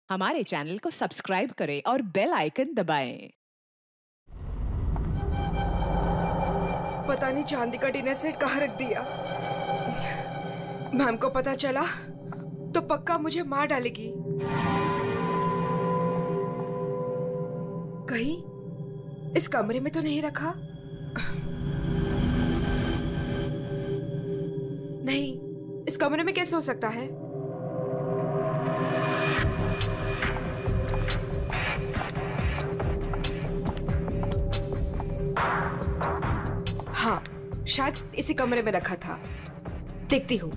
हमारे चैनल को सब्सक्राइब करें और बेल आइकन दबाएं। पता नहीं चांदी का डिनर सेट कहाँ रख दिया। मैम को पता चला तो पक्का मुझे मार डालेगी। कहीं इस कमरे में तो नहीं रखा? नहीं, इस कमरे में कैसे हो सकता है? हाँ, शायद इसी कमरे में रखा था। देखती हूँ।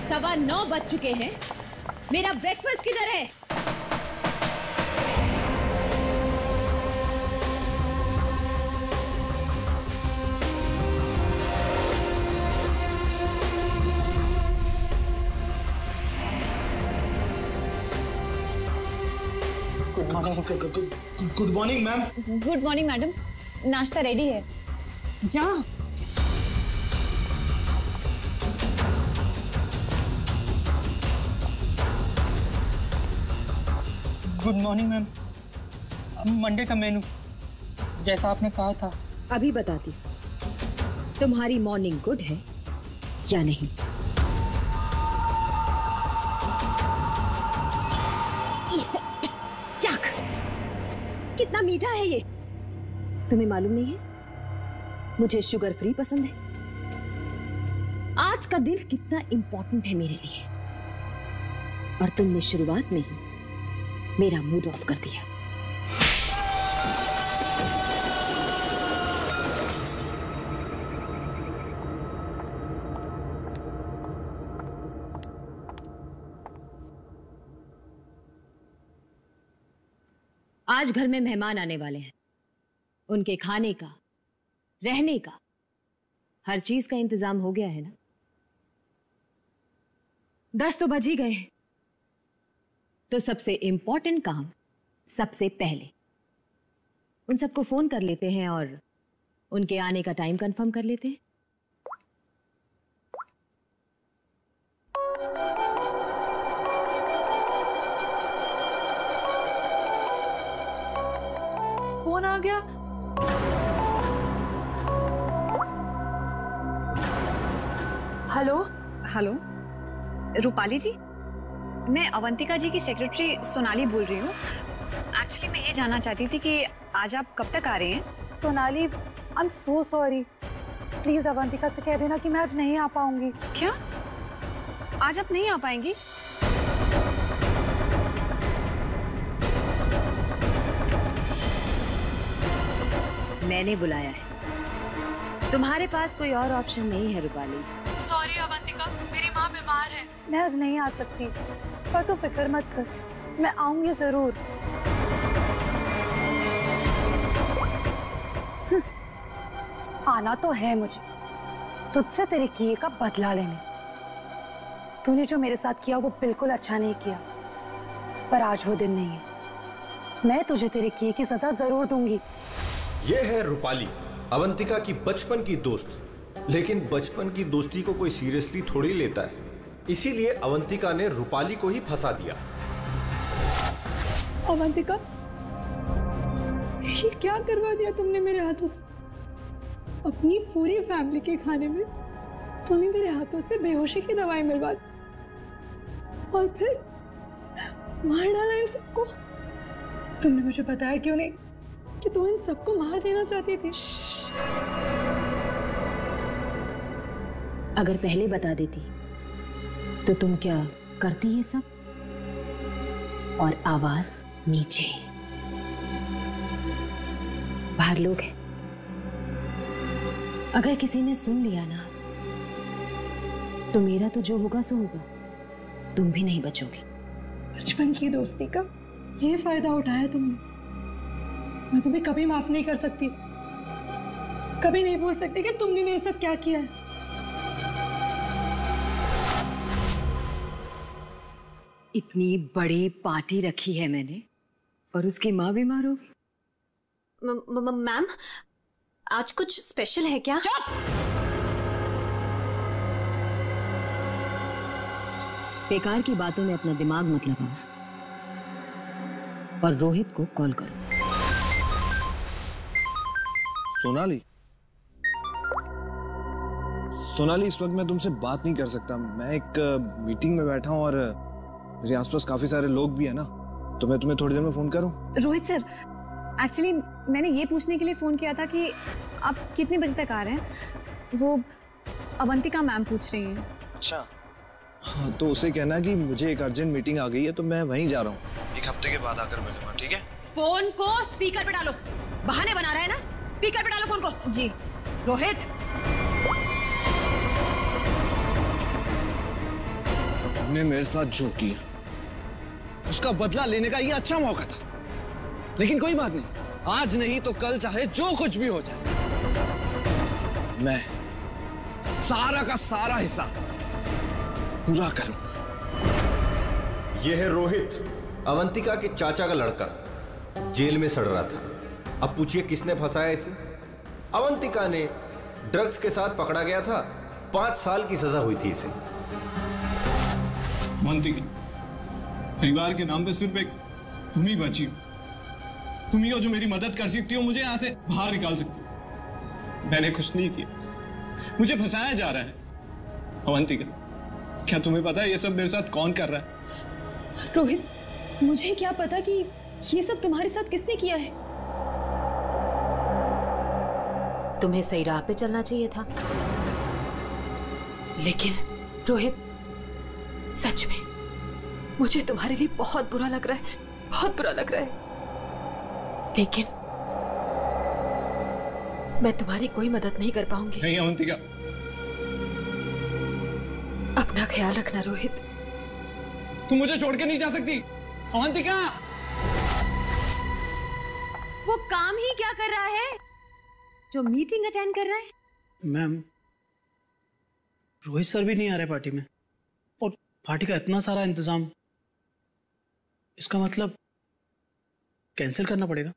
सवा 9 बज चुके हैं। मेरा ब्रेकफास्ट किधर है? Good morning ma'am. Good morning madam, नाश्ता रेडी है। जा। Good morning ma'am. मंडे का मेनू जैसा आपने कहा था। अभी बताती तुम्हारी मॉर्निंग गुड है या नहीं। याक, कितना मीठा है ये। तुम्हें मालूम नहीं है मुझे शुगर फ्री पसंद है। आज का दिन कितना इंपॉर्टेंट है मेरे लिए, और तुमने शुरुआत में ही मेरा मूड ऑफ कर दिया। आज घर में मेहमान आने वाले हैं। उनके खाने का, रहने का, हर चीज का इंतजाम हो गया है ना? 10 तो बज ही गए हैं। तो सबसे इंपॉर्टेंट काम सबसे पहले उन सबको फोन कर लेते हैं और उनके आने का टाइम कंफर्म कर लेते हैं। फोन आ गया। हेलो हेलो, रूपाली जी, मैं अवंतिका जी की सेक्रेटरी सोनाली बोल रही हूँ। एक्चुअली मैं ये जानना चाहती थी कि आज आप कब तक आ रहे हैं? Sonali, I am so sorry. Please Avantika से कह देना कि मैं आज नहीं आ पाऊंगी। क्या? आज आप नहीं आ पाएंगी? मैंने बुलाया है, तुम्हारे पास कोई और ऑप्शन नहीं है रूपाली। सॉरी अवंतिका, मेरी माँ बीमार है। मैं आज नहीं आ सकती, पर तू फिक्र मत कर, मैं आऊंगी जरूर। आना तो है मुझे, तुझसे तेरे किए का बदला लेने। तूने जो मेरे साथ किया वो बिल्कुल अच्छा नहीं किया, पर आज वो दिन नहीं है। मैं तुझे तेरे किए की सजा जरूर दूंगी। ये है रूपाली, अवंतिका की बचपन की दोस्त। लेकिन बचपन की दोस्ती को कोई सीरियसली थोड़ी लेता है, इसीलिए अवंतिका ने रूपाली को ही फंसा दिया। अवंतिका, ये क्या करवा दिया तुमने मेरे हाथों से? अपनी पूरी फैमिली के खाने में तुमने मेरे हाथों से बेहोशी की दवाई मिलवा दी और फिर मार डाला इन सबको। तुमने मुझे बताया क्यों नहीं कि तुम इन सबको मार देना चाहती थी? अगर पहले बता देती तो तुम क्या करती ये सब? और आवाज नीचे, बाहर लोग हैं, अगर किसी ने सुन लिया ना तो मेरा तो जो होगा सो होगा, तुम भी नहीं बचोगी। बचपन की दोस्ती का ये फायदा उठाया तुमने। मैं तुम्हें कभी माफ नहीं कर सकती, कभी नहीं बोल सकती कि तुमने मेरे साथ क्या किया है। इतनी बड़ी पार्टी रखी है मैंने और उसकी माँ बीमार होगी। मैम, आज कुछ स्पेशल है क्या? चुप! बेकार की बातों में अपना दिमाग मत लगाओ और रोहित को कॉल करो। सोनाली, इस वक्त मैं तुमसे बात नहीं कर सकता। मैं एक मीटिंग में बैठा हूं और मेरे आसपास काफी सारे लोग भी है ना, तो मैं तुम्हें थोड़ी देर में फोन करूं? रोहित सर, एक्चुअली मैंने ये पूछने के लिए फोन किया था कि आप कितने बजे तक आ रहे हैं? वो अवंतिका मैम पूछ रही हैं। अच्छा, हाँ तो उसे कहना कि मुझे एक अर्जेंट मीटिंग आ गई है तो मैं वहीं जा रहा हूँ, एक हफ्ते के बाद आकर मिलूंगा, ठीक है? फोन को स्पीकर पे डालो। बहाने बना रहा है ना, स्पीकर पे डालो फोन को। जी। रोहित, तुमने मेरे साथ जो किया उसका बदला लेने का ये अच्छा मौका था, लेकिन कोई बात नहीं, आज नहीं तो कल चाहे जो कुछ भी हो जाए, मैं सारा का सारा हिस्सा पूरा करूंगा। यह है रोहित, अवंतिका के चाचा का लड़का, जेल में सड़ रहा था। अब पूछिए किसने फंसाया इसे? अवंतिका ने ड्रग्स के साथ पकड़ा गया था, 5 साल की सजा हुई थी इसे। अवंतिका, परिवार के नाम पे सिर्फ एक तुम ही बची हो। तुम ही हो जो मेरी मदद कर सकती हो, मुझे यहां से बाहर निकाल सकती हो। मैंने कुछ नहीं किया, मुझे फंसाया जा रहा है। अवंतिका, क्या तुम्हें पता है ये सब मेरे साथ कौन कर रहा है? रोहित, मुझे क्या पता कि ये सब तुम्हारे साथ किसने किया है। तुम्हें सही राह पे चलना चाहिए था, लेकिन रोहित, सच में मुझे तुम्हारे लिए बहुत बुरा लग रहा है, बहुत बुरा लग रहा है, लेकिन मैं तुम्हारी कोई मदद नहीं कर पाऊंगी। नहीं अवंतिका, अपना ख्याल रखना रोहित। तुम मुझे छोड़ के नहीं जा सकती। अवंतिका, वो काम ही क्या कर रहा है जो मीटिंग अटेंड कर रहा है? मैम, रोहित सर भी नहीं आ रहे पार्टी में और पार्टी का इतना सारा इंतजाम, इसका मतलब कैंसिल करना पड़ेगा।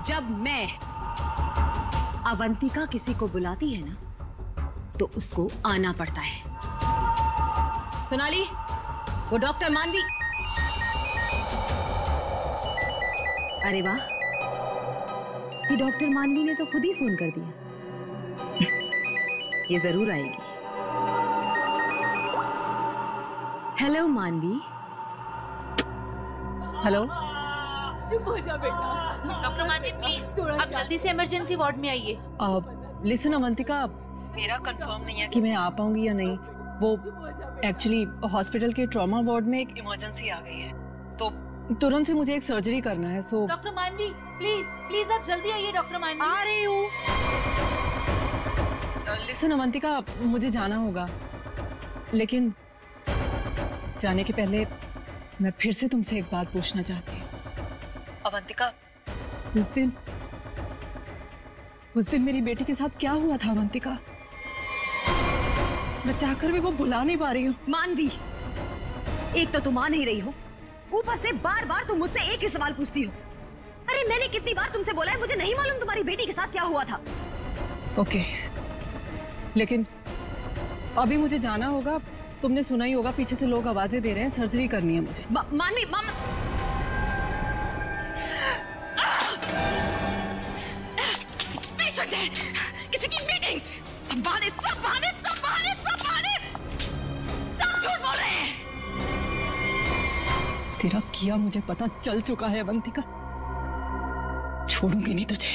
जब मैं अवंतिका किसी को बुलाती है ना तो उसको आना पड़ता है। सोनाली, वो डॉक्टर मानवी। अरे वाह, ये डॉक्टर मानवी ने तो खुद ही फोन कर दिया। ये जरूर आएगी। हेलो मानवी। हेलो। चुप हो जा बेटा। डॉक्टर मानवी प्लीज आप जल्दी से इमरजेंसी वार्ड में आइए। लिसन अवंतिका, मेरा कंफर्म नहीं है कि मैं आ पाऊंगी या नहीं। वो एक्चुअली हॉस्पिटल के ट्रॉमा वार्ड में एक इमरजेंसी आ गई है, तो तुरंत से मुझे एक सर्जरी करना है। सो डॉक्टर मानवी प्लीज प्लीज आप जल्दी आइए। डॉक्टर मानवी आ रही हूँ। लिसन अवंतिका, मुझे जाना होगा, लेकिन जाने के पहले मैं फिर से तुमसे एक बात पूछना चाहती हूँ। अवंतिका, उस दिन मेरी बेटी के साथ क्या हुआ था अवंतिका? मैं चाहकर भी वो भुला नहीं पा रही हूँ। मानवी, एक तो तुम आ नहीं रही हो, ऊपर से बार बार तुम मुझसे एक ही सवाल पूछती हो। अरे मैंने कितनी बार तुमसे बोला है, मुझे नहीं मालूम तुम्हारी बेटी के साथ क्या हुआ था। ओके, लेकिन अभी मुझे जाना होगा। तुमने सुना ही होगा, पीछे से लोग आवाजें दे रहे हैं, सर्जरी करनी है मुझे। मानवी, तेरा किया मुझे पता चल चुका है अवंतिका, छोड़ूंगी नहीं तुझे।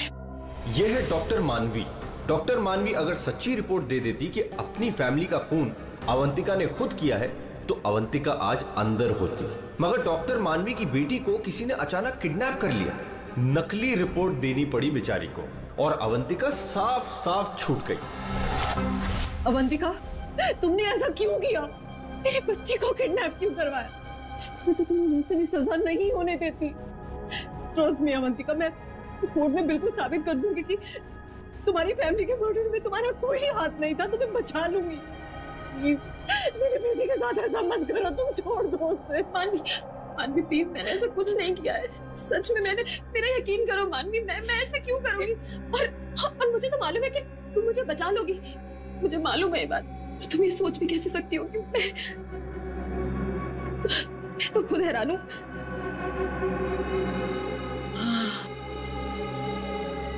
यह है डॉक्टर मानवी। डॉक्टर मानवी अगर सच्ची रिपोर्ट दे देती कि अपनी फैमिली का खून अवंतिका ने खुद किया है तो अवंतिका आज अंदर होती, मगर डॉक्टर मानवी की बेटी को किसी ने अचानक किडनैप कर लिया। नकली रिपोर्ट देनी पड़ी बेचारी को और अवंतिका साफ साफ छूट गई। अवंतिका, तुमने ऐसा क्यों किया? मेरे बच्चे को किडनैप क्यों करवाया? मैं तो तुम्हें वैसे भी सजा नहीं होने देती। ट्रस्ट मी अवंतिका, मैं कोर्ट में बिल्कुल साबित कर दूंगी कि तुम्हारी फैमिली के मर्डर में तुम्हारा कोई हाथ नहीं था। तुम्हें बचा लूंगी। प्लीज मेरे बेटे के साथ ऐसा मत करो, तुम छोड़ दो उसे। मानवी प्लीज, मैंने ऐसा कुछ नहीं किया है, सच में मैंने, मेरा यकीन करो मानवी, मैं ऐसा क्यों करूंगी? और मुझे तो मालूम है कि तुम मुझे बचा लोगी, मुझे मालूम है ये बात। और तुम ये सोच भी कैसे सकती हो कि मैं तो खुद हैरान हूं।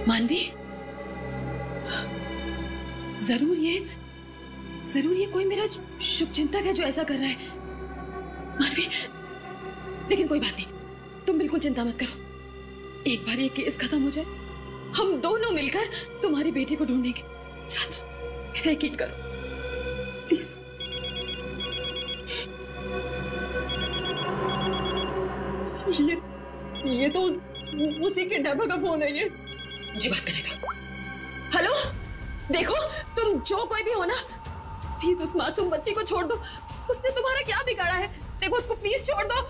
मानवी, जरूर ये कोई मेरा शुभ चिंतक है जो ऐसा कर रहा है। मानवी, लेकिन कोई बात नहीं, तुम बिल्कुल चिंता मत करो। एक बार ये केस खत्म हो जाए, हम दोनों मिलकर तुम्हारी बेटी को ढूंढेंगे। सच, मेरा यकीन करो प्लीज। ये तो उसी के किडनैपर का फोन है। ये जी बात करेगा। हेलो, देखो तुम जो कोई भी हो ना, प्लीज उस मासूम बच्ची को छोड़ दो। उसने तुम्हारा क्या बिगाड़ा है? देखो उसको प्लीज छोड़ दो।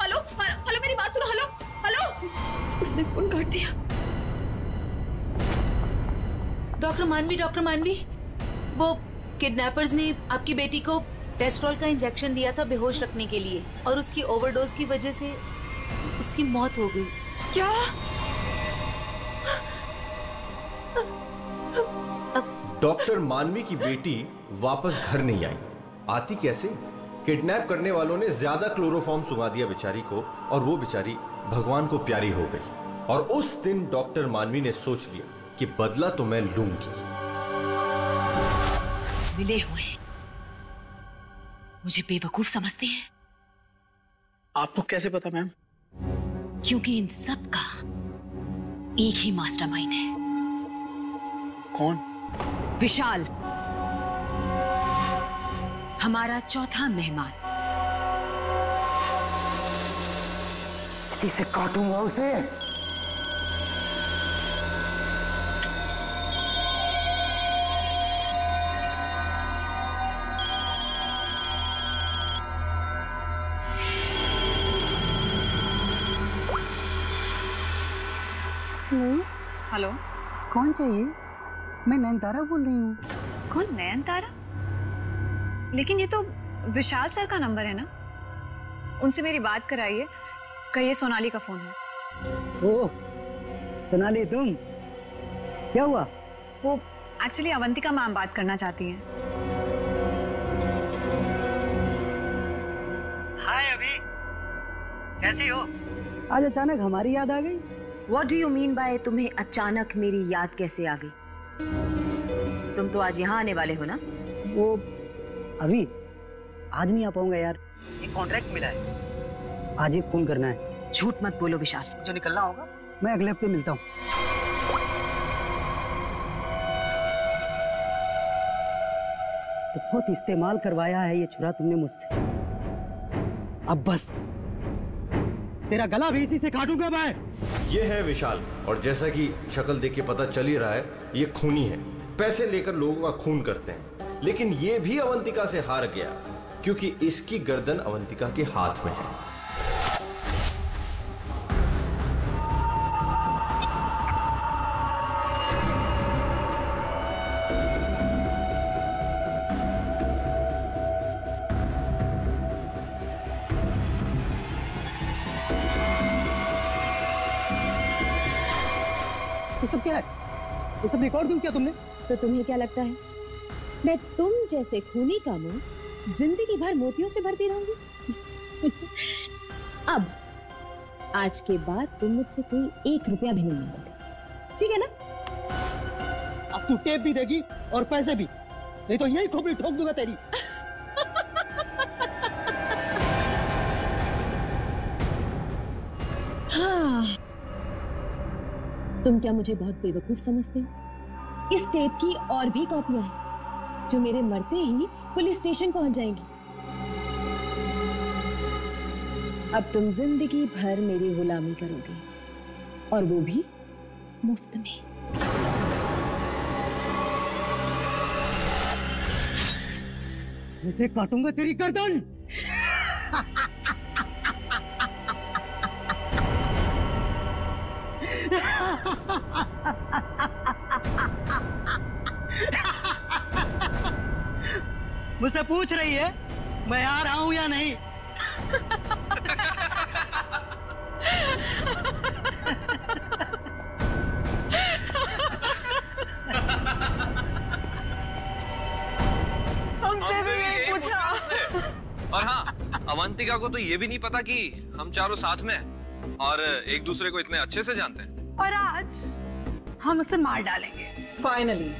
हेलो हेलो, मेरी बात सुनो। हेलो हेलो, उसने फोन काट दिया। डॉक्टर मानवी, वो किडनैपर्स ने आपकी बेटी को डेस्ट्रॉल का इंजेक्शन दिया था बेहोश रखने के लिए, और उसकी ओवरडोज की वजह से उसकी मौत हो गई। क्या? डॉक्टर मानवी की बेटी वापस घर नहीं आई। आती कैसे? किडनैप करने वालों ने ज्यादा क्लोरोफॉर्म सुंघा दिया बेचारी को, और वो बेचारी भगवान को प्यारी हो गई। और उस दिन डॉक्टर मानवी ने सोच लिया कि बदला तो मैं लूंगी। मिले हुए मुझे बेवकूफ समझते हैं। आपको कैसे पता मैम? क्योंकि इन सब का एक ही मास्टरमाइंड है। कौन? विशाल, हमारा चौथा मेहमान। इसी से काटूंगा उसे। हेलो, कौन चाहिए? मैं नयनतारा बोल रही हूँ। कौन? नयनतारा? लेकिन ये तो विशाल सर का नंबर है ना, उनसे मेरी बात कराइए। कहिए सोनाली का फोन है। ओह सोनाली, तुम? क्या हुआ? वो एक्चुअली अवंतिका मैम बात करना चाहती हैं। हाय अभी, कैसी हो? आज अचानक हमारी याद आ गई। What do you mean by तुम्हें अचानक मेरी याद कैसे आ गई? तुम तो आज यहाँ आने वाले हो ना? वो अभी आज नहीं आ पाऊंगा यार, एक कॉन्ट्रैक्ट मिला है, आज एक फोन करना है। झूठ मत बोलो विशाल। जो निकलना होगा मैं अगले हफ्ते मिलता हूँ। बहुत इस्तेमाल करवाया है ये छुरा तुमने मुझसे, अब बस तेरा गला भी इसी से काटूंगा मैं। ये है विशाल, और जैसा कि शक्ल देख के पता चल ही रहा है, ये खूनी है। पैसे लेकर लोगों का खून करते हैं, लेकिन ये भी अवंतिका से हार गया क्योंकि इसकी गर्दन अवंतिका के हाथ में है। ये सब क्या है? ये सब रिकॉर्ड क्यों किया तुमने? तो तुम्हें क्या लगता है मैं तुम जैसे खूनी का मुंह जिंदगी भर मोतियों से भरती रहूंगी? अब आज के बाद तुम मुझसे कोई 1 रुपया भी नहीं मांगोगे, ठीक है ना? अब तू टेप भी देगी और पैसे भी, नहीं तो यही खोपड़ी ठोक दूंगा तेरी। तुम क्या मुझे बहुत बेवकूफ समझते हो? इस टेप की और भी कॉपियां हैं जो मेरे मरते ही पुलिस स्टेशन पहुंच जाएंगी। अब तुम जिंदगी भर मेरी गुलामी करोगे, और वो भी मुफ्त में। ऐसे काटूंगा तेरी गर्दन। मुझसे पूछ रही है मैं आ रहा हूं या नहीं? हमसे भी यही पूछा। और हाँ, अवंतिका को तो ये भी नहीं पता कि हम चारों साथ में हैं और एक दूसरे को इतने अच्छे से जानते हैं। और आज हम उसे मार डालेंगे फाइनली।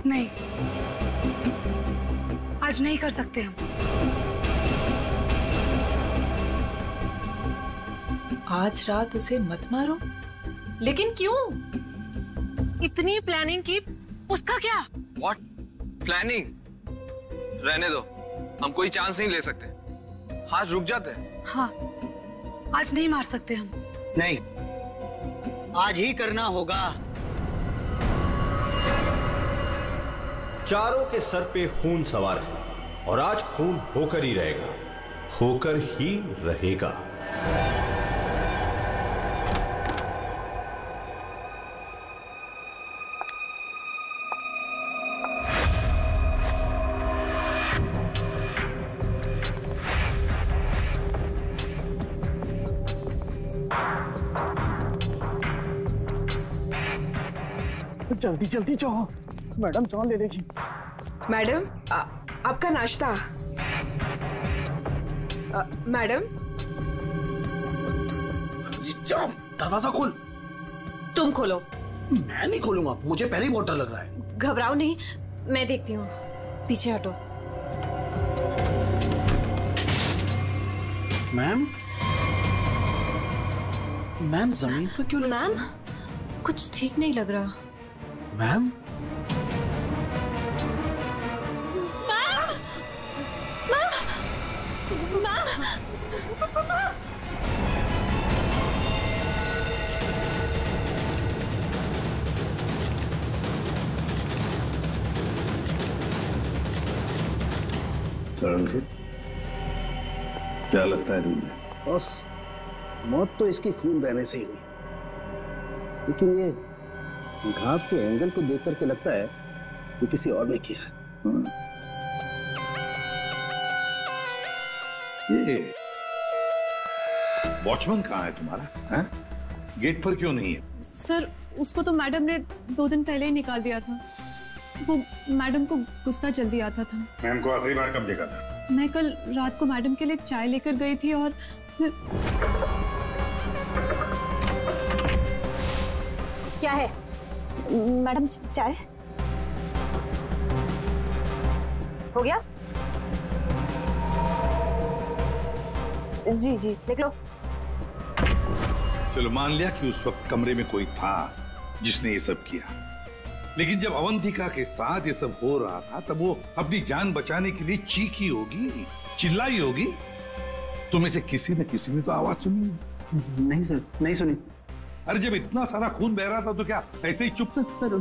नहीं, आज नहीं कर सकते हम। आज रात उसे मत मारो। लेकिन क्यों? इतनी प्लानिंग की, उसका क्या? What? प्लानिंग? रहने दो, हम कोई चांस नहीं ले सकते। आज रुक जाते हैं। हाँ, आज नहीं मार सकते हम। नहीं, आज ही करना होगा। चारों के सर पे खून सवार है और आज खून होकर ही रहेगा, होकर ही रहेगा। जल्दी जल्दी जाओ, मैडम चाय ले लेगी। मैडम, आपका नाश्ता। मैडम, जाओ, दरवाजा खोल। तुम खोलो। मैं नहीं खोलूंगा, मुझे पहले ही बहुत डर लग रहा है। घबराओ नहीं, मैं देखती हूँ। पीछे हटो। मैम, मैम जमीन पर क्यों? मैम, कुछ ठीक नहीं लग रहा। मैम, क्या लगता है तुम्हें? बस मौत तो इसके खून बहने से ही हुई, लेकिन ये घाव के एंगल को देख करके लगता है कि किसी और ने किया है। ये वॉचमैन कहाँ है तुम्हारा? है? गेट पर क्यों नहीं है? सर, उसको तो मैडम ने 2 दिन पहले ही निकाल दिया था। वो मैडम को गुस्सा जल्दी आता था। मैम को आखिरी बार कब देखा था? मैं कल रात को मैडम के लिए चाय लेकर गई थी और फिर... क्या है मैडम? चाय हो गया? जी जी, देख लो। चलो मान लिया कि उस वक्त कमरे में कोई था जिसने ये सब किया, लेकिन जब अवंतिका के साथ ये सब हो रहा था तब वो अपनी जान बचाने के लिए चीखी होगी, चिल्लाई होगी। तुम्हें से किसी न किसी ने तो आवाज सुनी? नहीं सर, नहीं सुनी। अरे जब इतना सारा खून बह रहा था तो क्या ऐसे ही चुप? सर,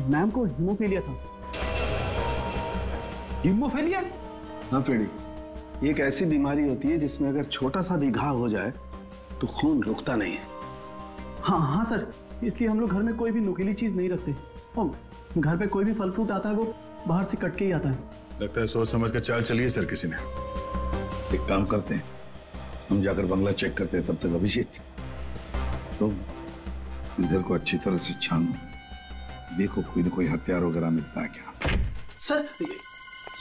मैम को हीमोफीलिया था। हीमोफीलिया? हाँ फ्रेडी, ये एक ऐसी बीमारी होती है जिसमें अगर छोटा सा भी घाव हो जाए तो खून रुकता नहीं है। हाँ हाँ सर, इसलिए हम लोग घर में कोई भी नुकीली चीज नहीं रखते। और घर पे कोई भी फल फ्रूट आता है वो बाहर से कट के ही आता है। लगता है सोच समझ कर चाल चलिए सर किसी ने। एक काम करते हैं, हम जाकर बंगला चेक करते हैं, तब तक अभिषेक तुम इस घर को अच्छी तरह से छानो, देखो कोई न कोई हथियार वगैरह मिलता है क्या। सर,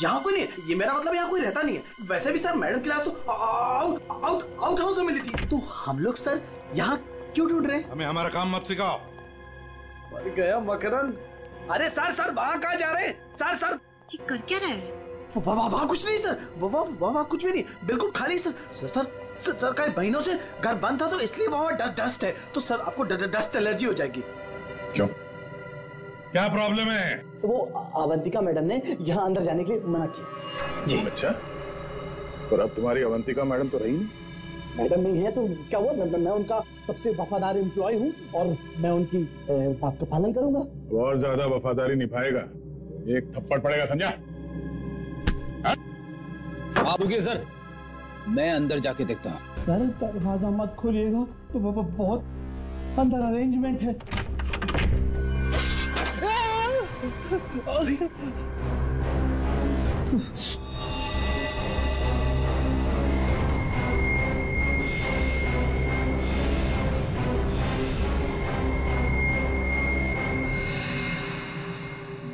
यहाँ कोई नहीं है, ये मेरा मतलब यहाँ कोई रहता नहीं है। वैसे भी सर मैडम की लाश तो आउट हाउस में मिली थी, तो हम लोग सर यहाँ क्यों ढूंढ रहे हैं? हमें हमारा काम मत सिखाओ। मर गया मकरंद। अरे सर, वहाँ कहाँ जा रहे हैं? सर ये कर क्या रहे हैं? वहाँ कुछ नहीं सर, वहाँ कुछ भी नहीं, बिल्कुल खाली सर। सर कई महीनों से घर बंद था तो इसलिए वहाँ डस्ट है, तो सर आपको डस्ट एलर्जी हो जाएगी। क्यों, क्या प्रॉब्लम है? वो अवंतिका मैडम ने यहाँ अंदर जाने के लिए मना किया जी। अच्छा, और अब तुम्हारी अवंतिका मैडम तो रही नहीं? मैडम नहीं है तो क्या हुआ, मैं उनका सबसे वफादार एम्प्लॉय हूँ और मैं उनकी बात का पालन करूंगा। और ज्यादा वफादारी निभाएगा एक थप्पड़ पड़ेगा, समझा? आप रुकिए सर, मैं अंदर जाके देखता हूँ। सर दरवाजा मत खोलिएगा, तो बहुत अंदर अरेंजमेंट है।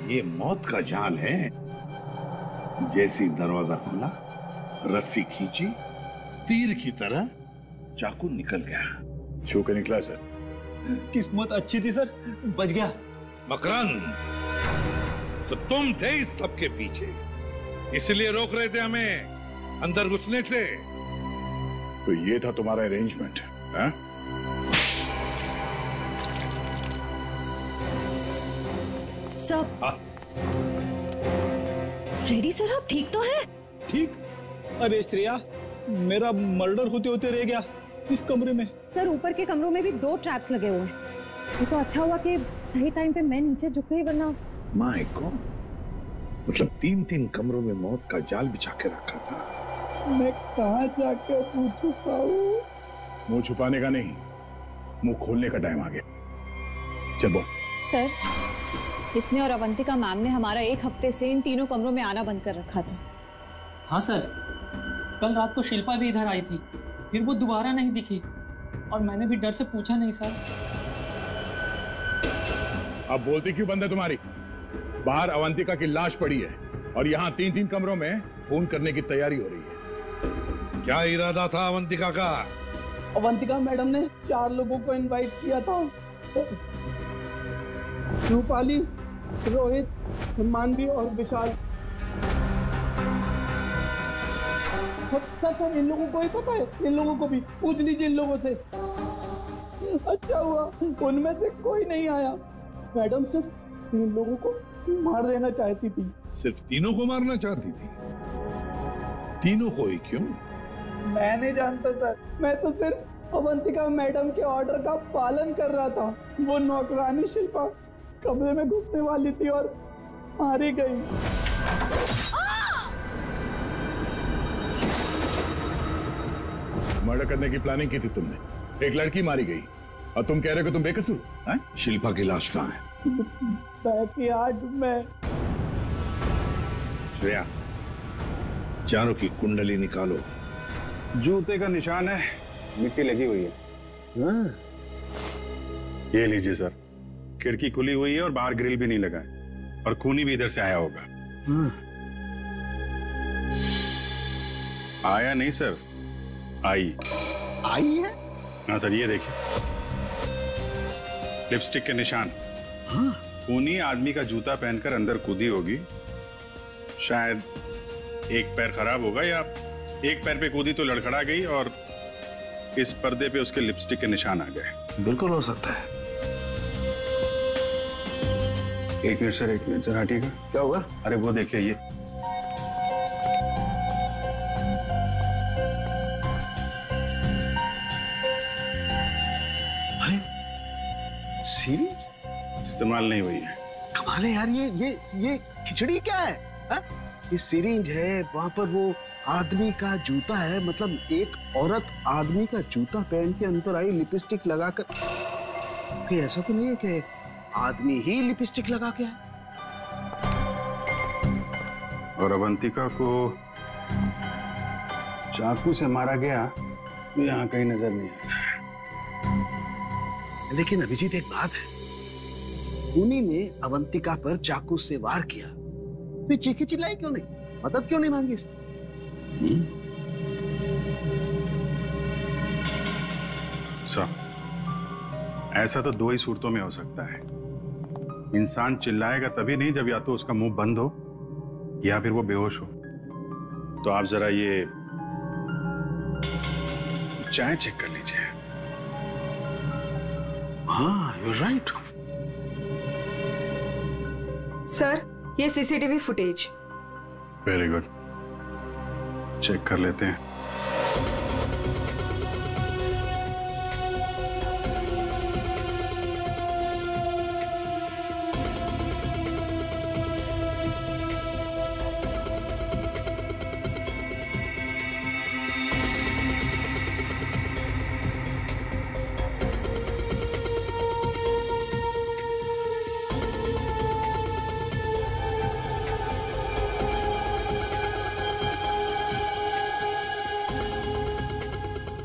ये मौत का जाल है। जैसी दरवाजा खुला, रस्सी खींची, तीर की तरह चाकू निकल गया। छू के निकला सर। किस्मत अच्छी थी सर, बच गया। मकरंद, तो तुम थे इस सबके पीछे, इसलिए रोक रहे थे हमें अंदर घुसने से। तो ये था तुम्हारा अरेंजमेंट, हाँ? सर, फ्रेडी सर आप ठीक तो है? ठीक? अरे श्रेया, मेरा मर्डर होते होते रह गया इस कमरे में। सर ऊपर के कमरों में भी 2 ट्रैप्स लगे हुए हैं। ये तो अच्छा हुआ कि सही टाइम पे मैं नीचे झुक गई, वरना माय गॉड, मतलब 3 कमरों में मौत का जाल बिछा के रखा था। मैं कहाँ जाके मुंह छुपाऊं? मुंह छुपाने का नहीं, मुंह खोलने का टाइम आ गया। चल बोल। सर, इसने और अवंतिका मैम ने हमारा 1 हफ्ते से इन 3 कमरों में आना बंद कर रखा था। हाँ सर, कल रात को शिल्पा भी इधर आई थी, फिर वो दोबारा नहीं दिखी और मैंने भी डर से पूछा नहीं सर। अब बोलती क्यों बंद है तुम्हारी? बाहर अवंतिका की लाश पड़ी है और यहाँ 3 कमरों में फोन करने की तैयारी हो रही है। क्या इरादा था अवंतिका का? अवंतिका मैडम ने 4 लोगों को इनवाइट किया था, रूपाली, रोहित, मानवी और विशाल। सर इन लोगों को ही पता है, इन लोगों को भी पूछ लीजिए इन लोगों से। अच्छा हुआ उनमें से कोई नहीं आया। मैडम सिर्फ 3 लोगों को मार देना चाहती थी। सिर्फ 3 को मारना चाहती थी? 3 को ही क्यों? मैं नहीं जानता सर, मैं तो सिर्फ अवंतिका मैडम के ऑर्डर का पालन कर रहा था। वो नौकरानी शिल्पा कमरे में घुसने वाली थी और मारी गई। मर्डर करने की प्लानिंग की थी तुमने, एक लड़की मारी गई और तुम कह रहे हो कि तुम बेकसूर हैं? शिल्पा की लाश कहाँ है? बैकयार्ड में। श्रेया, चारों की कुंडली निकालो। जूते का निशान है, मिट्टी लगी हुई है। हाँ। ये लीजिए सर, खिड़की खुली हुई है और बाहर ग्रिल भी नहीं लगा है और खूनी भी इधर से आया होगा। हाँ। आया नहीं सर, आई है? हाँ सर, ये देखिए लिपस्टिक के निशान। हाँ। खूनी आदमी का जूता पहनकर अंदर कूदी होगी। शायद एक पैर खराब होगा या एक पैर पे कूदी तो लड़खड़ा गई और इस पर्दे पे उसके लिपस्टिक के निशान आ गए। बिल्कुल हो सकता है। एक मिनट सर, एक मिनट सर, हटिएगा। क्या हुआ? अरे वो देखिए, ये सीरीज इस्तेमाल नहीं हुई है। कमाल है यार, ये खिचड़ी क्या है? हा? ये सीरीज है, वहां पर वो आदमी का जूता है, मतलब एक औरत आदमी का जूता पहन के अंदर आई लिपस्टिक लगाकर। फिर ऐसा तो नहीं है कि आदमी ही लिपस्टिक लगा के आए? और अवंतिका को चाकू से मारा गया तो यहाँ कहीं नजर नहीं आया। लेकिन अभिजीत एक बात है, खूनी ने अवंतिका पर चाकू से वार किया, फिर चीखी चिल्लाई क्यों नहीं? मदद क्यों नहीं मांगी इसने? ऐसा तो 2 ही सूरतों में हो सकता है। इंसान चिल्लाएगा तभी नहीं जब या तो उसका मुंह बंद हो या फिर वो बेहोश हो। तो आप जरा ये चाय चेक कर लीजिए। हाँ, यू आर राइट। सर, ये CCTV footage. Very good, check कर लेते हैं।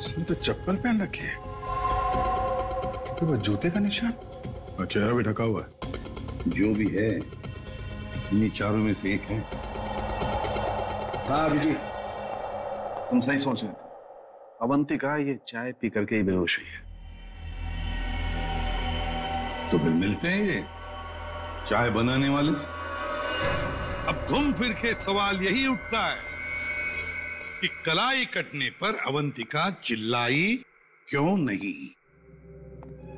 इसने तो चप्पल पहन रखी है, तो वो जूते का निशान और चेहरा भी ढका हुआ है। जो भी है, इन्हीं चारों में से एक है। हाँ अभिजीत, तुम सही सोच रहे थे। अवंतिका ये चाय पी करके ही बेहोश हुई है। तो फिर मिलते हैं ये चाय बनाने वाले से। अब घूम फिर के सवाल यही उठता है कि कलाई कटने पर अवंतिका चिल्लाई क्यों नहीं?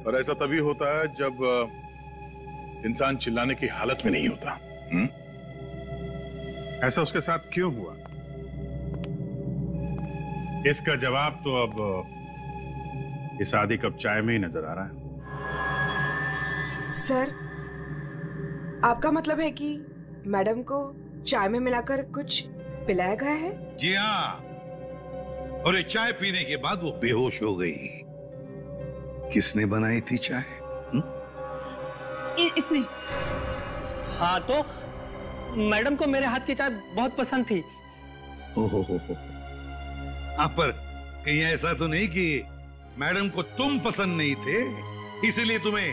और ऐसा तभी होता है जब इंसान चिल्लाने की हालत में नहीं होता। ऐसा उसके साथ क्यों हुआ? इसका जवाब तो अब इस आधी कप चाय में ही नजर आ रहा है। सर, आपका मतलब है कि मैडम को चाय में मिलाकर कुछ पिलाया गया है? जी हाँ, और ये चाय पीने के बाद वो बेहोश हो गई। किसने बनाई थी चाय? इसने। हाँ, तो मैडम को मेरे हाथ की चाय बहुत पसंद थी। हो। हाँ, पर कहीं ऐसा तो नहीं कि मैडम को तुम पसंद नहीं थे इसलिए तुम्हें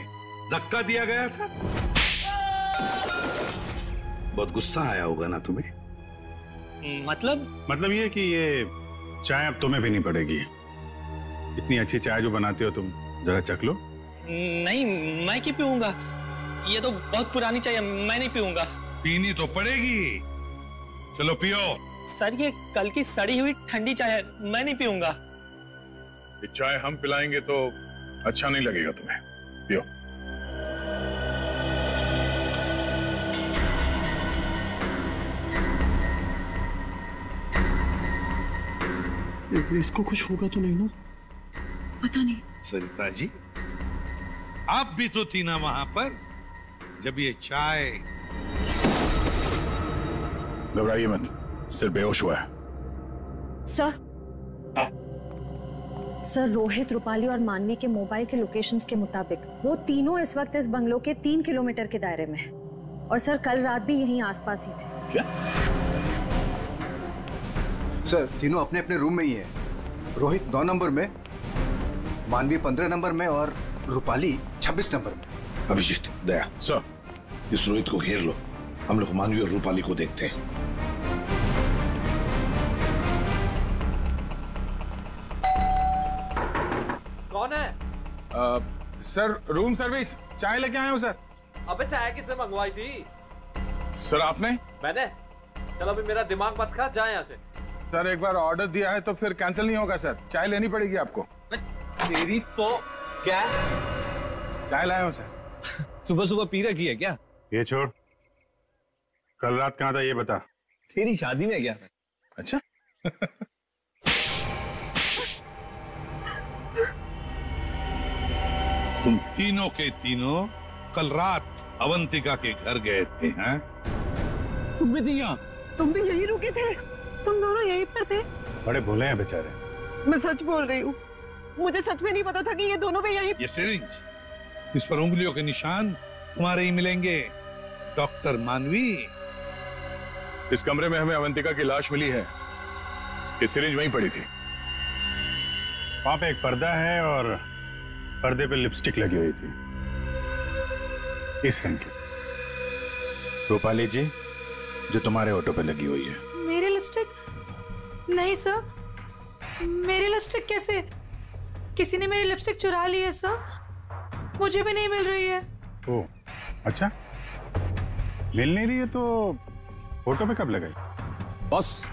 धक्का दिया गया था? बहुत गुस्सा आया होगा ना तुम्हें? मतलब ये कि ये चाय अब तुम्हें पीनी पड़ेगी। इतनी अच्छी चाय जो बनाते हो तुम, जरा चख लो। नहीं, मैं क्यों पीऊंगा? ये तो बहुत पुरानी चाय है, मैं नहीं पीऊंगा। पीनी तो पड़ेगी, चलो पियो। सर, ये कल की सड़ी हुई ठंडी चाय है, मैं नहीं पीऊंगा। ये चाय हम पिलाएंगे तो अच्छा नहीं लगेगा तुम्हें, पियो। इसको कुछ होगा तो नहीं ना? पता नहीं। सरिता जी, आप भी तो थी ना वहां पर जब ये चाय। घबराइए मत, सिर्फ बेहोश हुआ है। सर, रोहित, रूपाली और मानवी के मोबाइल के लोकेशंस के मुताबिक वो तीनों इस वक्त इस बंगलो के 3 किलोमीटर के दायरे में हैं। और सर, कल रात भी यहीं आसपास ही थे। क्या? सर, तीनों अपने अपने रूम में ही है। रोहित 9 नंबर में, मानवी 15 नंबर में और रूपाली 26 नंबर में। अभिजीत, दया सर, इस रोहित को घेर लो। हम लोग मानवी और रूपाली को देखते हैं। कौन है? सर, रूम सर्विस, चाय लेके आए हो सर। अबे चाय किसने मंगवाई थी? सर, आपने? मैंने। चल अभी मेरा दिमाग मत खा, जा यहाँ से। सर, एक बार ऑर्डर दिया है तो फिर कैंसिल नहीं होगा सर, चाय लेनी पड़ेगी आपको। तेरी तो क्या? चाय लाया हूँ सर। सुबह सुबह पी रखी है क्या? ये छोड़, कल रात कहाँ था ये बता। तेरी शादी में गया था। अच्छा। तुम तीनों के तीनों कल रात अवंतिका के घर गए थे, हैं? तुम भी थी यहाँ? तुम भी यहीं रुके थे? तुम दोनों यहीं पर थे? बड़े भोले हैं बेचारे। मैं सच बोल रही हूँ, मुझे सच में नहीं पता था कि ये दोनों भी यहीं। ये सिरिंज, इस पर उंगलियों के निशान तुम्हारे ही मिलेंगे, डॉक्टर मानवी। इस कमरे में हमें अवंतिका की लाश मिली है। ये सिरिंज वहीं पड़ी थी। वहां पे एक पर्दा है और पर्दे पे लिपस्टिक लगी हुई थी, इस रंग की। रूपाली जी, जो तुम्हारे ऑटो पे लगी हुई है। मेरे लिपस्टिक? नहीं सर, मेरी लिपस्टिक कैसे? किसी ने मेरी लिपस्टिक चुरा ली है सर, मुझे भी नहीं मिल रही है। ओह, अच्छा, मिल नहीं रही है तो फोटो पे कब लगाई? बॉस,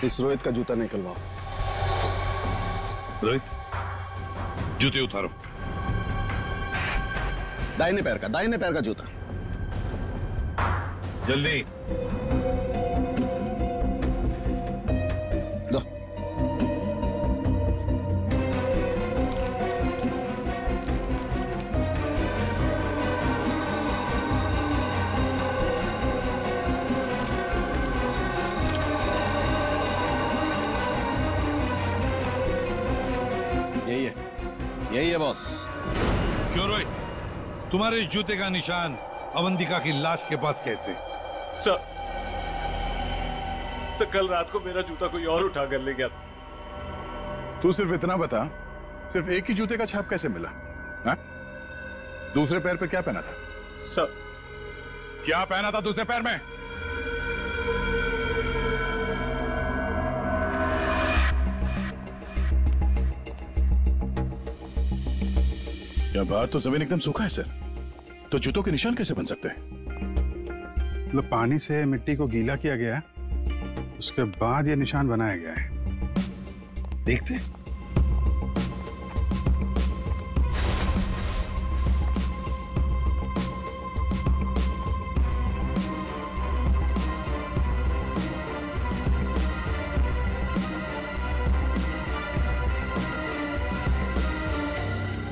इस रोहित का जूता निकलवाओ। रोहित, जूते उतारो। दाहिने पैर का जूता। जल्दी। दो। यही है बॉस। क्यों रोहित, तुम्हारे जूते का निशान अवंतिका की लाश के पास कैसे? सर, कल रात को मेरा जूता कोई और उठा कर ले गया। तू सिर्फ इतना बता, सिर्फ एक ही जूते का छाप कैसे मिला? हा? दूसरे पैर पे क्या पहना था? सर, क्या पहना था दूसरे पैर में? क्या बाहर तो जमीन एकदम सूखा है सर, तो जूतों के निशान कैसे बन सकते हैं? मतलब पानी से मिट्टी को गीला किया गया है, उसके बाद ये निशान बनाया गया है। देखते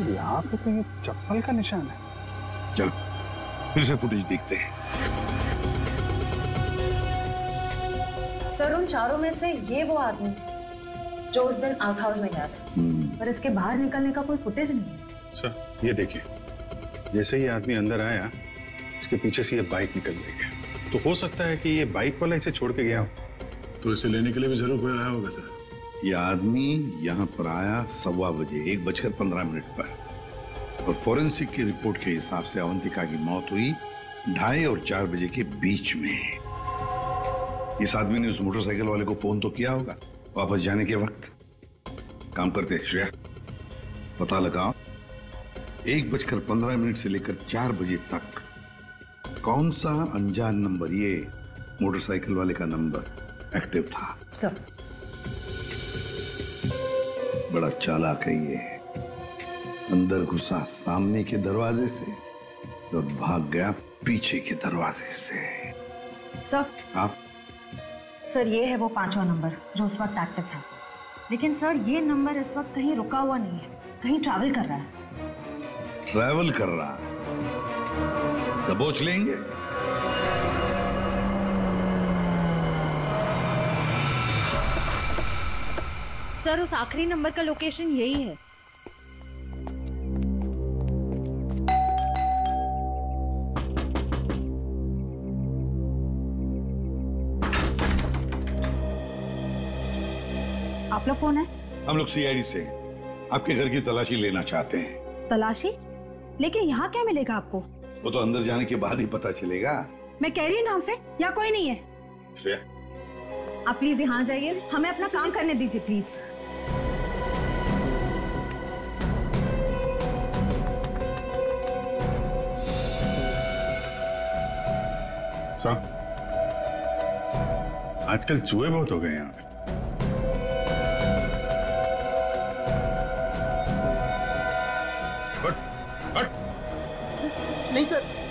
यहाँ पे तो ये चप्पल का निशान है। चलो फिर से फुटेज देखते हैं। सर, उन चारों में से ये वो आदमी जो उस दिन आउट हाउस में गया था, पर इसके बाहर निकलने का कोई फुटेज नहीं है। सर ये देखिए, जैसे ही आदमी अंदर आया, इसके पीछे से ये बाइक निकल गई। तो हो सकता है कि ये बाइक वाला इसे छोड़ के गया हो, तो इसे लेने के लिए भी जरूर कोई आया होगा सर। ये आदमी यहाँ पर आया 1:15 बजे, 1:15 पर, और फॉरेंसिक की रिपोर्ट के हिसाब से अवंतिका की मौत हुई 2:30 और 4 बजे के बीच में। इस आदमी ने उस मोटरसाइकिल वाले को फोन तो किया होगा वापस जाने के वक्त। काम करते श्रेया, पता लगाओ 1:15 से लेकर 4 बजे तक कौन सा अनजान नंबर, ये मोटरसाइकिल वाले का नंबर एक्टिव था। सर, बड़ा चालाक है ये, अंदर घुसा सामने के दरवाजे से और भाग गया पीछे के दरवाजे से। सर, आप सर ये है वो 5वां नंबर जो उस वक्त एक्टिव था, लेकिन सर ये नंबर इस वक्त कहीं रुका हुआ नहीं है, कहीं ट्रैवल कर रहा है। ट्रैवल कर रहा, दबोच लेंगे। सर, उस आखिरी नंबर का लोकेशन यही है। आप लोग कौन है? हम लोग सीआईडी से आपके घर की तलाशी लेना चाहते हैं। तलाशी? लेकिन यहाँ क्या मिलेगा आपको? वो तो अंदर जाने के बाद ही पता चलेगा। मैं कह रही हूँ नाम से, यहाँ कोई नहीं है। श्रेया, आप प्लीज यहाँ जाइए, हमें अपना काम करने दीजिए प्लीज। साहब, आजकल चूहे बहुत हो गए यहाँ पे।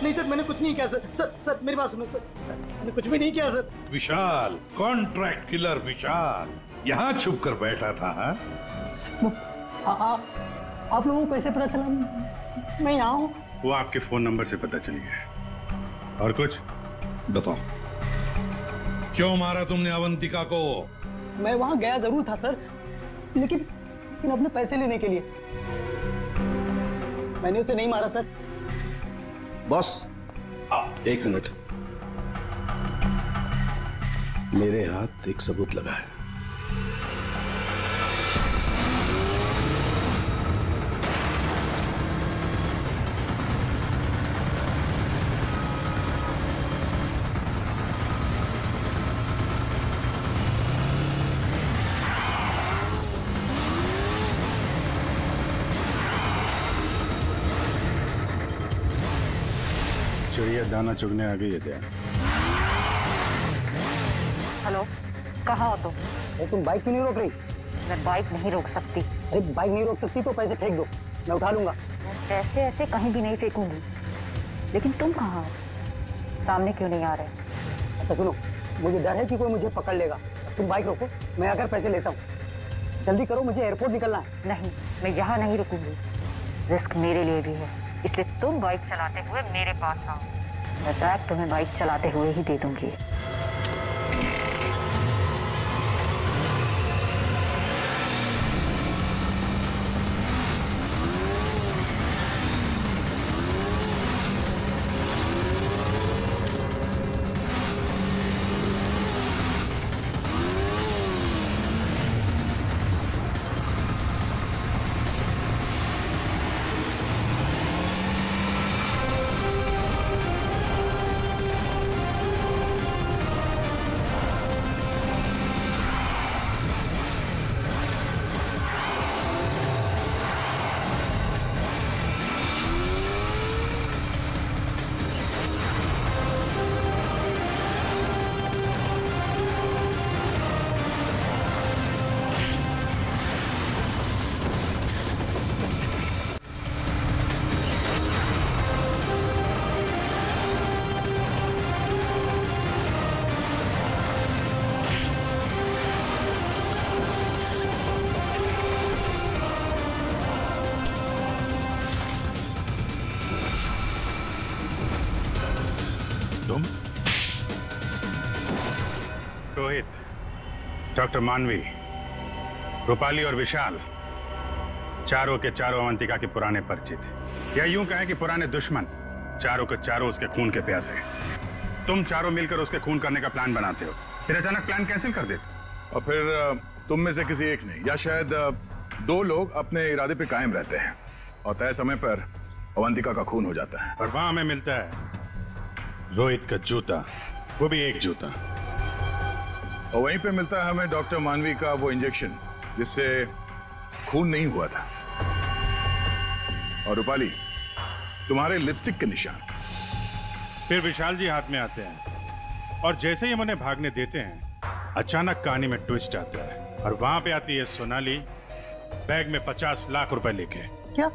नहीं सर, मैंने कुछ नहीं किया सर। सर मेरी बात सुनो सर, मैंने कुछ भी नहीं किया सर। विशाल, कॉन्ट्रैक्ट किलर विशाल, यहाँ छुप कर बैठा था। आप लोगों को कैसे पता चला मैं यहाँ हूँ? वो आपके फोन नंबर से पता चल गया। और कुछ बताओ, क्यों मारा तुमने अवंतिका को? मैं वहां गया जरूर था सर, लेकिन अपने पैसे लेने के लिए। मैंने उसे नहीं मारा सर। बॉस, 1 मिनट, मेरे हाथ एक सबूत लगा है। चिड़िया दाना चुगने आ गई है क्या? हेलो, कहाँ हो तुम? अरे तुम बाइक क्यों नहीं रोक रही? मैं बाइक नहीं रोक सकती। अरे बाइक नहीं रोक सकती तो पैसे फेंक दो, मैं उठा लूंगा। मैं पैसे ऐसे कहीं भी नहीं फेंकूंगी। लेकिन तुम कहाँ हो? सामने क्यों नहीं आ रहे? अच्छा सुनो, मुझे डर है कि कोई मुझे पकड़ लेगा। तुम बाइक रोको, मैं आकर पैसे लेता हूँ। जल्दी करो, मुझे एयरपोर्ट निकलना है। नहीं, मैं यहाँ नहीं रुकूंगी। रिस्क मेरे लिए भी है, इसलिए तुम बाइक चलाते हुए मेरे पास आओ। मैं बैग तुम्हें बाइक चलाते हुए ही दे दूंगी। रोहित, डॉक्टर मानवी, रूपाली और विशाल चारों के चारों अवंतिका के पुराने परिचित, या यूं कहें कि पुराने दुश्मन। चारों के चारों उसके खून के प्यासे। तुम चारों मिलकर उसके खून करने का प्लान बनाते हो, फिर अचानक प्लान कैंसिल कर देते। और फिर तुम में से किसी एक ने या शायद दो लोग अपने इरादे पे कायम रहते हैं और तय समय पर अवंतिका का खून हो जाता है। और वहां हमें मिलता है रोहित का जूता, वो भी एक जूता। और वहीं पे मिलता है हमें डॉक्टर मानवी का वो इंजेक्शन जिससे खून नहीं हुआ था। और रूपाली, तुम्हारे लिपस्टिक के निशान। फिर विशाल जी हाथ में आते हैं और जैसे ही हम उन्हें भागने देते हैं, अचानक कहानी में ट्विस्ट आता है और वहां पे आती है सोनाली, बैग में 50 लाख रुपए लेके। क्या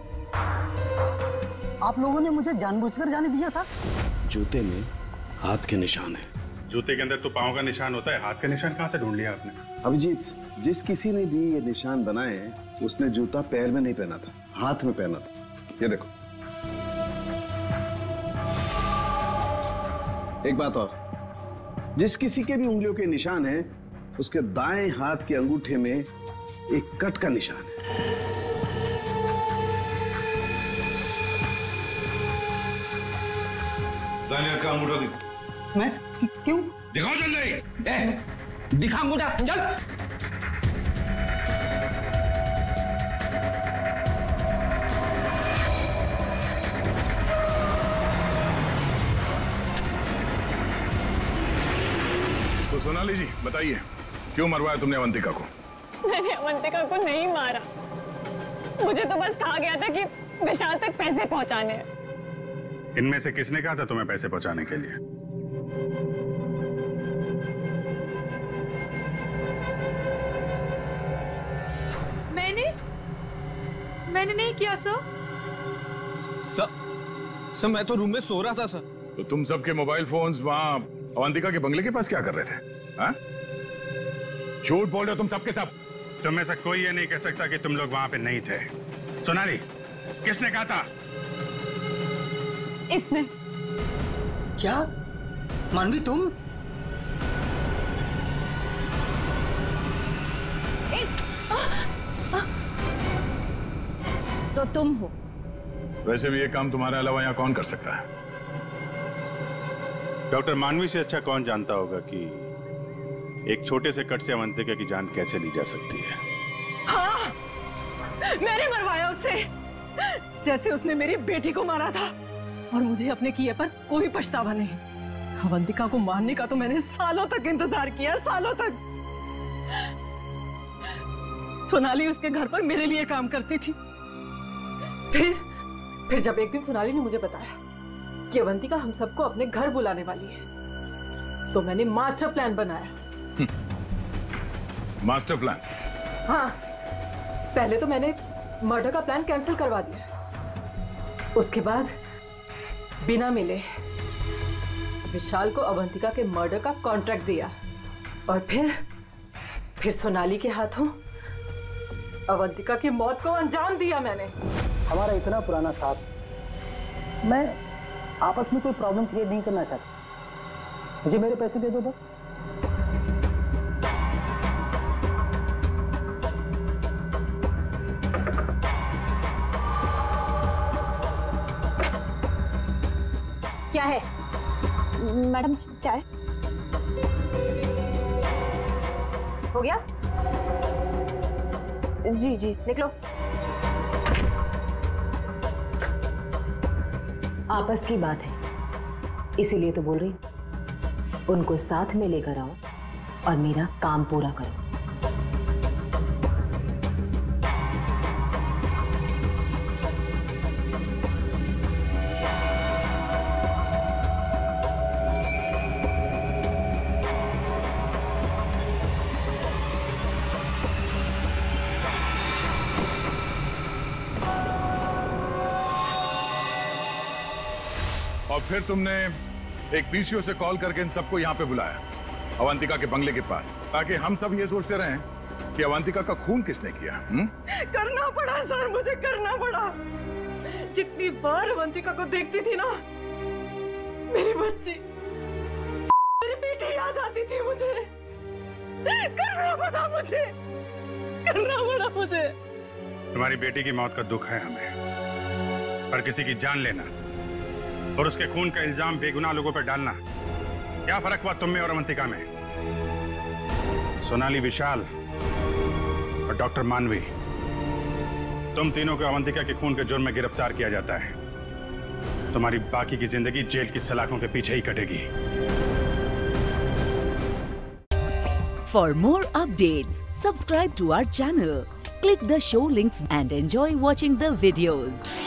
आप लोगों ने मुझे जानबूझकर जाने दिया था? जूते में हाथ के निशान है। जूते के अंदर तो पांव का निशान होता है, हाथ का निशान कहां से ढूंढ लिया आपने? अभिजीत, जिस किसी ने भी ये निशान बनाए उसने जूता पैर में नहीं पहना था, हाथ में पहना था। ये देखो। एक बात और, जिस किसी के भी उंगलियों के निशान है उसके दाएं हाथ के अंगूठे में एक कट का निशान है। दानिया का अंगूठा दिखो। मैं क्यों? दिखाओ जल्दी। दिखा अंगूठा, चल। तो सोनाली जी बताइए, क्यों मरवाया तुमने अवंतिका को? मैंने अवंतिका को नहीं मारा, मुझे तो बस कहा गया था कि विशाल तक पैसे पहुंचाने हैं। इनमें से किसने कहा था तुम्हें पैसे पहुंचाने के लिए? मैंने नहीं किया सर। सर मैं तो रूम में सो रहा था सर। तो तुम सबके मोबाइल फोन्स वहां अवंतिका के बंगले के पास क्या कर रहे थे? हाँ? झूठ बोल रहे हो तुम सबके सब। तुम में से कोई ये नहीं कह सकता कि तुम लोग वहां पे नहीं थे। सोनाली, किसने कहा था? इसने। क्या मानवी तुम? तो तुम हो। वैसे भी ये काम तुम्हारे अलावा यहाँ कौन कर सकता है? डॉक्टर मानवी से अच्छा कौन जानता होगा कि एक छोटे से कट से अवंतिका की जान कैसे ली जा सकती है। हाँ, मैंने मरवाया उसे, जैसे उसने मेरी बेटी को मारा था। और मुझे अपने किए पर कोई पछतावा नहीं। अवंतिका को मारने का तो मैंने सालों तक इंतजार किया, सालों तक। सोनाली उसके घर पर मेरे लिए काम करती थी। फिर जब एक दिन सोनाली ने मुझे बताया कि अवंतिका हम सबको अपने घर बुलाने वाली है, तो मैंने मास्टर प्लान बनाया। Master plan? हाँ, पहले तो मैंने मर्डर का प्लान कैंसिल करवा दिया, उसके बाद बिना मिले विशाल को अवंतिका के मर्डर का कॉन्ट्रैक्ट दिया और फिर सोनाली के हाथों अवंतिका की मौत को अंजाम दिया मैंने। हमारा इतना पुराना साथ, मैं आपस में कोई प्रॉब्लम क्रिएट नहीं करना चाहता। मुझे मेरे पैसे दे दो बस। क्या है मैडम? चाय हो गया? जी जी, निकलो। आपस की बात है, इसीलिए तो बोल रही हूँ, उनको साथ में लेकर आओ और मेरा काम पूरा करो। और फिर तुमने एक पीसीओ से कॉल करके इन सबको यहाँ पे बुलाया, अवंतिका के बंगले के पास, ताकि हम सब ये सोचते रहें कि अवंतिका का खून किसने किया। करना पड़ा सर, मुझे करना पड़ा। जितनी बार अवंतिका को देखती थी ना, मेरी बच्ची, मेरी बेटी याद आती थी मुझे। करना पड़ा मुझे, करना पड़ा मुझे। तुम्हारी बेटी की मौत का दुख है हमें, पर किसी की जान लेना और उसके खून का इल्जाम बेगुनाह लोगों पर डालना, क्या फर्क हुआ तुम में और अवंतिका में? सोनाली, विशाल और डॉक्टर मानवी, तुम तीनों को अवंतिका के खून के जुर्म में गिरफ्तार किया जाता है। तुम्हारी बाकी की जिंदगी जेल की सलाखों के पीछे ही कटेगी। For more updates, subscribe to our channel, click the show links and enjoy watching the videos.